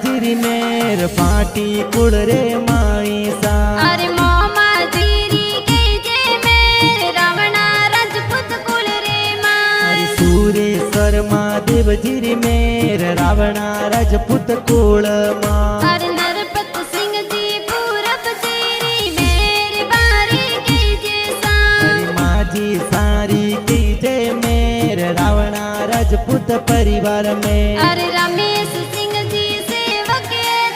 जीरी मेर पाटी कुड़ रे माई सा। अरे मोमा जीरी के जे मेर रावणा राजपूत कुल रे माई। अरे सूरेश्वर महादेव जीरी मेर रावणा राजपूत कुल मां। अरे नरपत सिंह जी पूरब जीरी मेर बारी के जे सा। अरे माजी सारी की जय मेर रावणा राजपूत परिवार में। अरे रमेश सिंह जी सेवक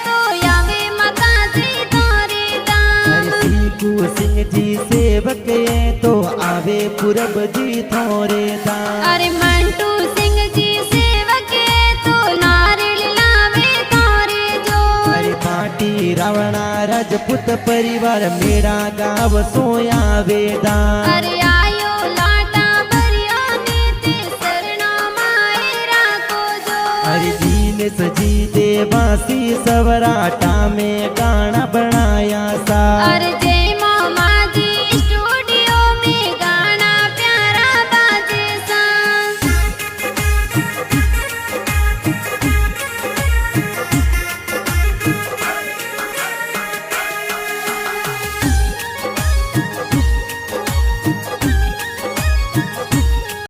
तो आवे माता जी तोरे दाम। अरे सीकू सिंह जी सेवक तो आवे पूरब जी थोरे दाम। अरे मंटू सिंह जी सेवक तो नारियल लावे तोरे जो। अरे पाटी रावणा राजपूत परिवार मेरा गाँव सोयावे दाम। अरे आयो लाटा भरियो नीति शरणो माए राखो जो। अरे दीन सजी देवासी सवराटा में गाना बनाया सा। अरे